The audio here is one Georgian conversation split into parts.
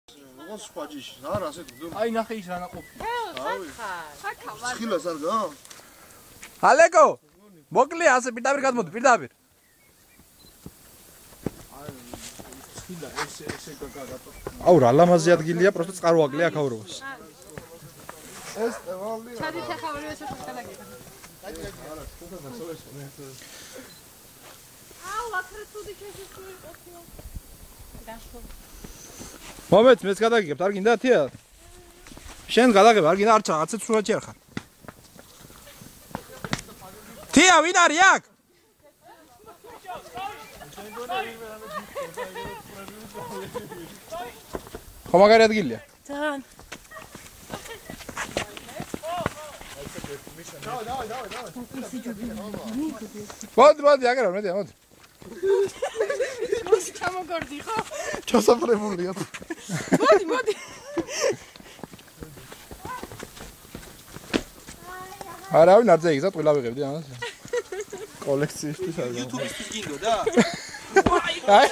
Ogos squadjish, რა ასეთ გდო. აი ნახე ის რა ნაყოფი. ხილას არ გა? ალეკო მოკლე ასე პირდაპირ გადმოდი პირდაპირ ხილა ესე გაგატო. აუ რა ლამაზი ადგილია პროსტა წყაროაკლე აქაურობას ეს ტევალი. ჩადი ხავრი ესე ხალხი. აუ აქრე თუდი შეშიშვი ყოფიო. დაშო. მომეთ მეც გადაგიგებ არ გინდა თია შენ გადაგებ არ გინდა არც რაღაცა სურათი არ ხარ თია ვინ არის აქ ხომ მაგარი ადგილია ძალიან მოდი აგერა მოდი მოსი ჩამოგორდი ხო? ჩასაფრებულია მოდი არავინ არ ძეგიზა ყველა ვიღებდი ამას კოლექციისთვის არ YouTube-ისთვის გინდო და? აი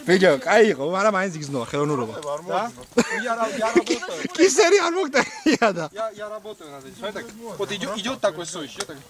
ბიჭო, კაი იყო, მაგრამ მაინც იგზნოა ხელოვნურობა. და? Я работаю. კისერი არ მოგდაია და. Я работаю над этим. Вот идёт такой сой, идёт такой.